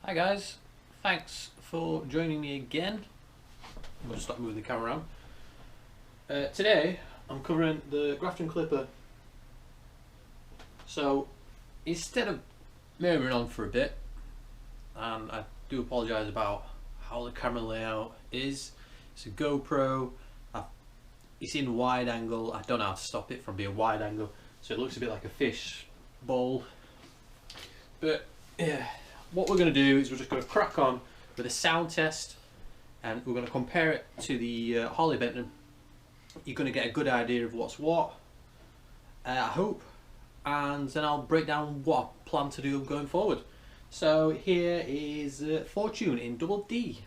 Hi guys, thanks for joining me again. I'm going to stop moving the camera around. Today I'm covering the Grafton Clipper. So instead of murmuring on for a bit, and I do apologise about how the camera layout is. It's a GoPro, it's in wide angle. I don't know how to stop it from being wide angle, so it looks a bit like a fish bowl. But yeah, what we're going to do is we're just going to crack on with a sound test, and we're going to compare it to the Harley Benton. You're going to get a good idea of what's what, I hope, and then I'll break down what I plan to do going forward. So here is Fortune in double D.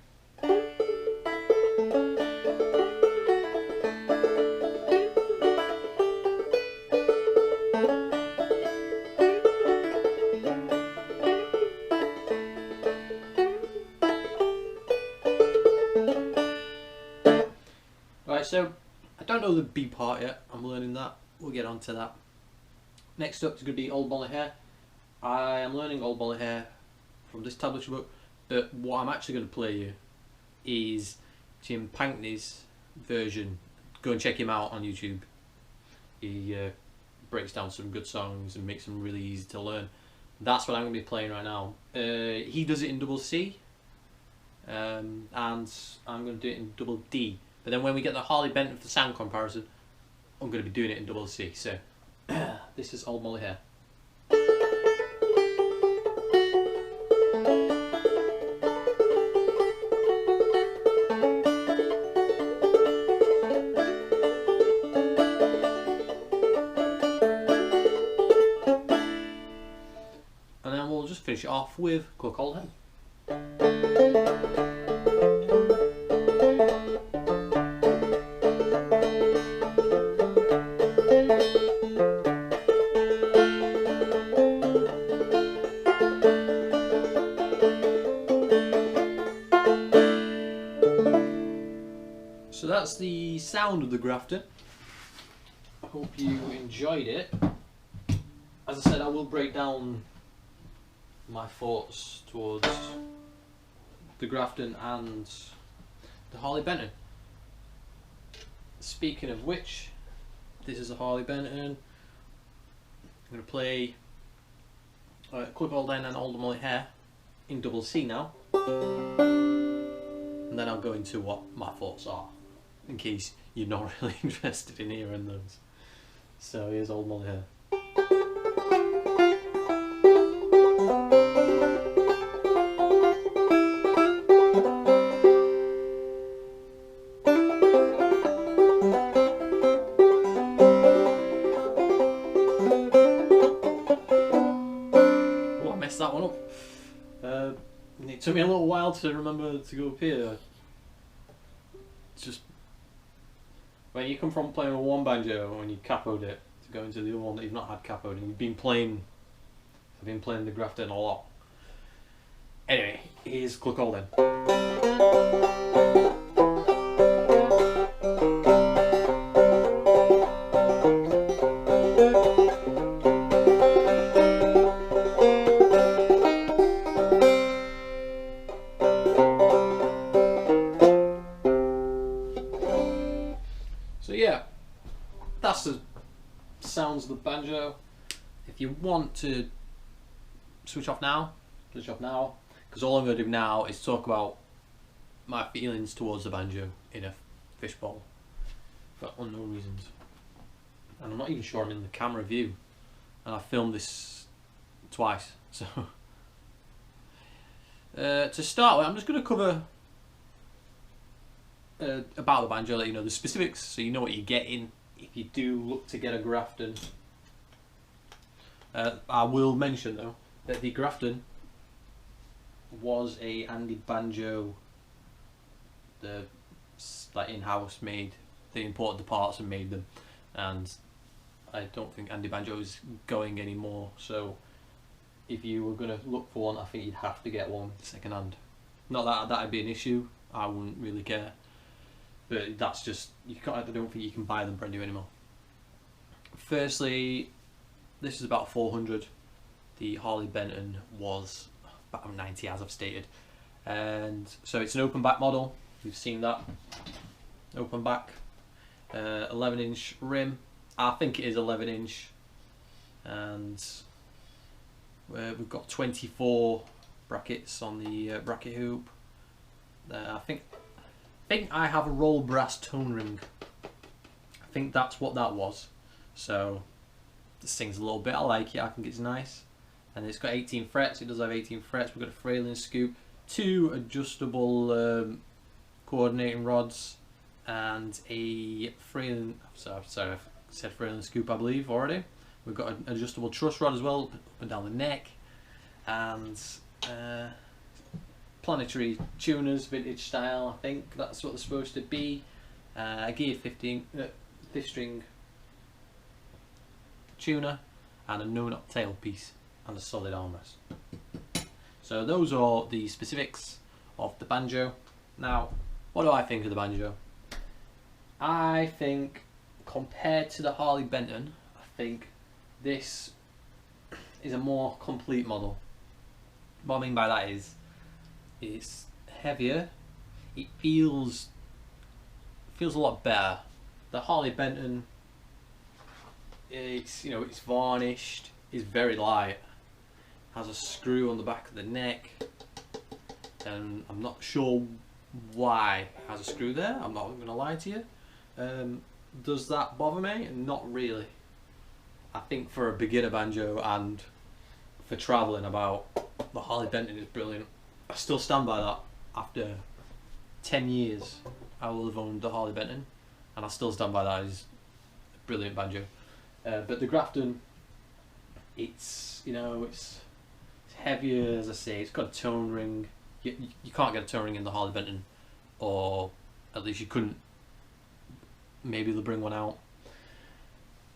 Right, so I don't know the B part yet, I'm learning that, we'll get on to that. Next up is going to be Old Molly Hair. I am learning Old Molly Hair from this tablature book, but what I'm actually going to play you is Jim Pankney's version. Go and check him out on YouTube. He breaks down some good songs and makes them really easy to learn. That's what I'm going to be playing right now. He does it in double C, and I'm going to do it in double D. But then when we get the Harley Benton for the sound comparison, I'm going to be doing it in double C. So this is Old Molly Hair. And then we'll just finish it off with Cluck Old Hen. So that's the sound of the Grafton. I hope you enjoyed it. As I said, I will break down my thoughts towards the Grafton and the Harley Benton. Speaking of which, this is a Harley Benton. I'm going to play Cluck Old Hen and Old Molly Hair in double C now, and then I'll go into what my thoughts are, in case you're not really interested in hearing those. So here's Old Molly Hair. Oh, I messed that one up. It took me a little while to remember to go up here. It's just when you come from playing with one banjo and you capoed it to go into the other one that you've not had capoed, and you've been playing. I've been playing the Grafton a lot. Anyway, here's Cluck Old Hen. So yeah, that's the sounds of the banjo. If you want to switch off now, because all I'm going to do now is talk about my feelings towards the banjo in a fishbowl for unknown reasons. And I'm not even sure I'm in the camera view, and I filmed this twice. So to start with, I'm just going to cover about the banjo, let you know the specifics so you know what you're getting if you do look to get a Grafton. I will mention though that the Grafton was a Andy Banjo, the like in-house made. They imported the parts and made them, and I don't think Andy Banjo is going anymore. So if you were going to look for one, I think you'd have to get one second hand. Not that that'd be an issue. I wouldn't really care. But that's just, you can't, I don't think you can buy them brand new anymore. Firstly, this is about 400. The Harley Benton was about 90 as I've stated. And so it's an open back model. You've seen that open back, 11-inch rim. I think it is 11-inch, and we've got 24 brackets on the bracket hoop. I think I have a roll brass tone ring. I think that's what that was. So this thing's a little bit. I like it. I think it's nice, and it's got 18 frets. It does have 18 frets. We've got a frailing scoop, 2 adjustable coordinating rods, and a frailing. Sorry, I said frailing scoop, I believe already. We've got an adjustable truss rod as well, up and down the neck, and planetary tuners, vintage style. I think that's what they're supposed to be. A geared 5th string tuner, and a no-knot tailpiece, and a solid armrest. So those are the specifics of the Banjo. Now, what do I think of the Banjo? I think, compared to the Harley Benton, I think this is a more complete model. What I mean by that is, it's heavier. It feels a lot better. The Harley Benton, it's varnished. It's very light. Has a screw on the back of the neck, and I'm not sure why it has a screw there. I'm not going to lie to you. Does that bother me? Not really. I think for a beginner banjo and for travelling about, the Harley Benton is brilliant. I still stand by that. After 10 years I will have owned the Harley Benton, and I still stand by that. It's a brilliant banjo. But the Grafton, it's heavier, as I say. It's got a tone ring. You can't get a tone ring in the Harley Benton, or at least you couldn't. Maybe they'll bring one out.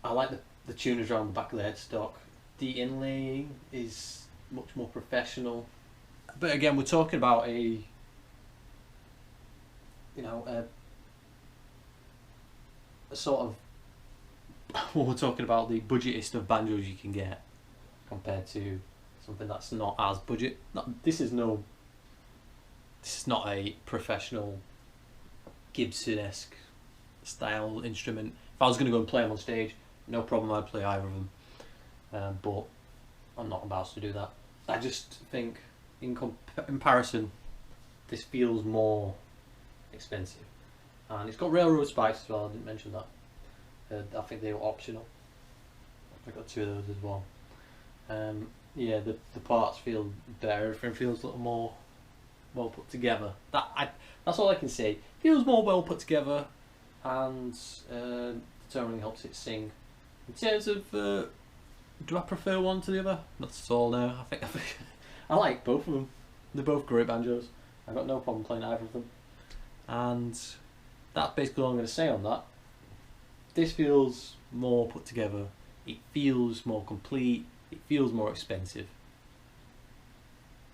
I like the tuners around the back of the headstock. The inlaying is much more professional. But again, we're talking about a sort of we're talking about the budgetist of banjos you can get, compared to something that's not as budget. This is not a professional Gibson-esque style instrument. If I was going to go and play them on stage, no problem, I'd play either of them. But I'm not about to do that. I just think, in comparison, this feels more expensive. And it's got railroad spikes as well. I didn't mention that. I think they were optional. I got 2 of those as well. Yeah, the parts feel better. Everything feels a little more well put together. That's all I can say. Feels more well put together, and the tone ring helps it sing. In terms of, do I prefer one to the other? Not at all. No, I think I like both of them. They're both great banjos. I've got no problem playing either of them. And that's basically all I'm going to say on that. This feels more put together. It feels more complete. It feels more expensive.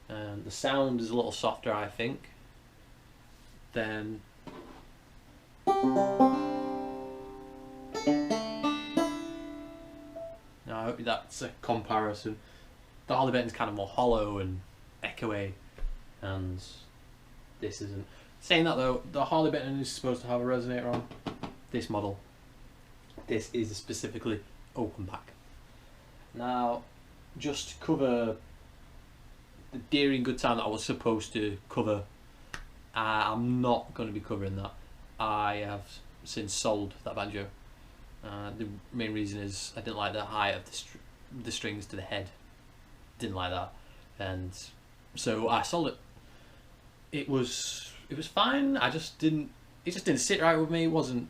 The sound is a little softer, I think, than now, I hope that's a comparison. The Harley Benton's kind of more hollow and echoey, and this isn't. Saying that though, the Harley Benton is supposed to have a resonator on. This model, this is specifically open back. Now, just to cover the Deering Good Time that I was supposed to cover, I'm not going to be covering that. I have since sold that banjo. The main reason is I didn't like the height of the strings to the head. Didn't like that, and so I sold it. It was fine. It just didn't sit right with me. It wasn't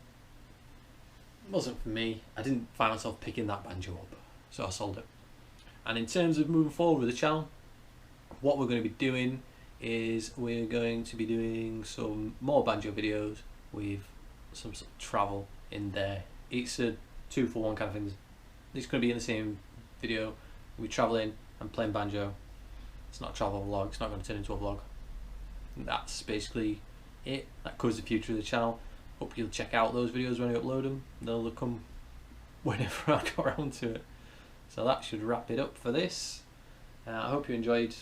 for me. I didn't find myself picking that banjo up, so I sold it. And in terms of moving forward with the channel, what we're going to be doing is we're going to be doing some more banjo videos with some sort of travel in there. It's a 2-for-1 kind of thing. It's going to be in the same video. We're travelling and playing banjo. It's not a travel vlog. It's not going to turn into a vlog. And that's basically it. That covers the future of the channel. Hope you'll check out those videos when I upload them. They'll come whenever I go around to it. So that should wrap it up for this. I hope you enjoyed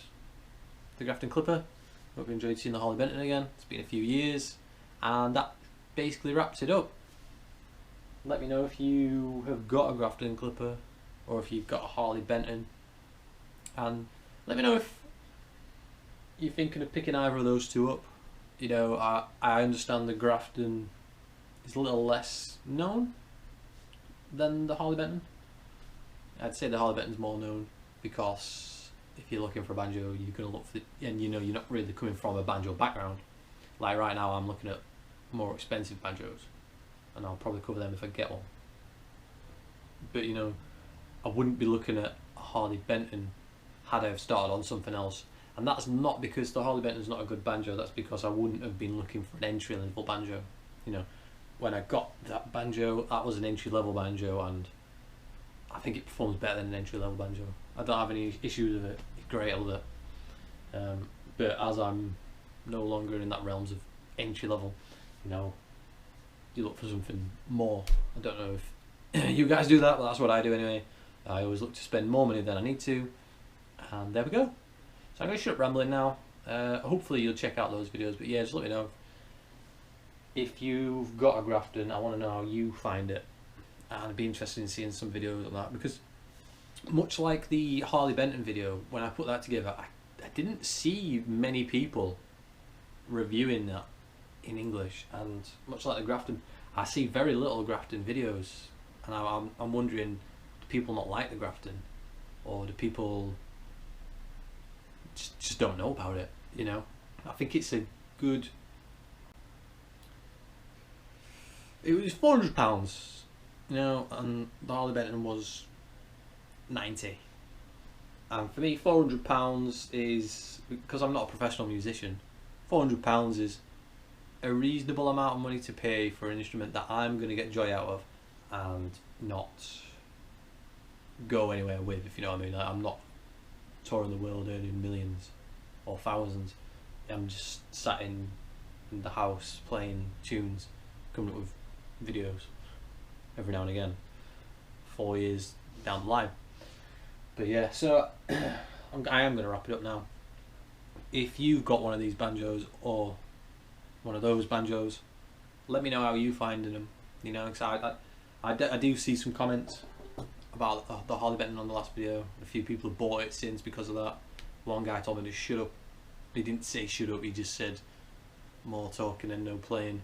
the Grafton Clipper. Hope you enjoyed seeing the Harley Benton again. It's been a few years, and that basically wraps it up. Let me know if you have got a Grafton Clipper or if you've got a Harley Benton, and let me know if you're thinking of picking either of those two up. You know, I understand the Grafton is a little less known than the Harley Benton. I'd say the Harley Benton's more known because if you're looking for a banjo, you're going to look for the, and you know you're not really coming from a banjo background. Like right now I'm looking at more expensive banjos, and I'll probably cover them if I get one. But you know, I wouldn't be looking at a Harley Benton had I have started on something else. And that's not because the Harley Benton's not a good banjo, that's because I wouldn't have been looking for an entry level banjo. You know, when I got that banjo, that was an entry level banjo, and I think it performs better than an entry level banjo. I don't have any issues with it, it's great, I love it. But as I'm no longer in that realms of entry level, you know, you look for something more. I don't know if you guys do that, but that's what I do anyway. I always look to spend more money than I need to, and there we go. So I'm going to shut up rambling now. Hopefully you'll check out those videos, but yeah, just let me know if you've got a Grafton. I want to know how you find it, and I'd be interested in seeing some videos on that, because much like the Harley Benton video, when I put that together, I didn't see many people reviewing that in English, and much like the Grafton, I see very little Grafton videos, and I'm wondering, do people not like the Grafton, or do people just don't know about it? You know, I think it's a good. It was £400, you know, and the Harley Benton was 90. And for me, £400 is, because I'm not a professional musician, £400 is a reasonable amount of money to pay for an instrument that I'm going to get joy out of and not go anywhere with, if you know what I mean. Like, I'm not touring the world earning millions or thousands. I'm just sat in the house playing tunes, coming up with videos every now and again, 4 years down the line. But yeah, so I am going to wrap it up now. If you've got one of these banjos or one of those banjos, let me know how you finding them. You know, because I do see some comments about the Harley Benton on the last video. A few people have bought it since because of that. One guy told me to shut up. He didn't say shut up, he just said more talking and no playing.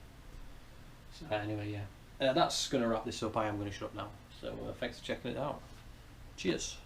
So anyway, yeah, that's going to wrap this up. I am going to shut up now. So thanks for checking it out. Cheers.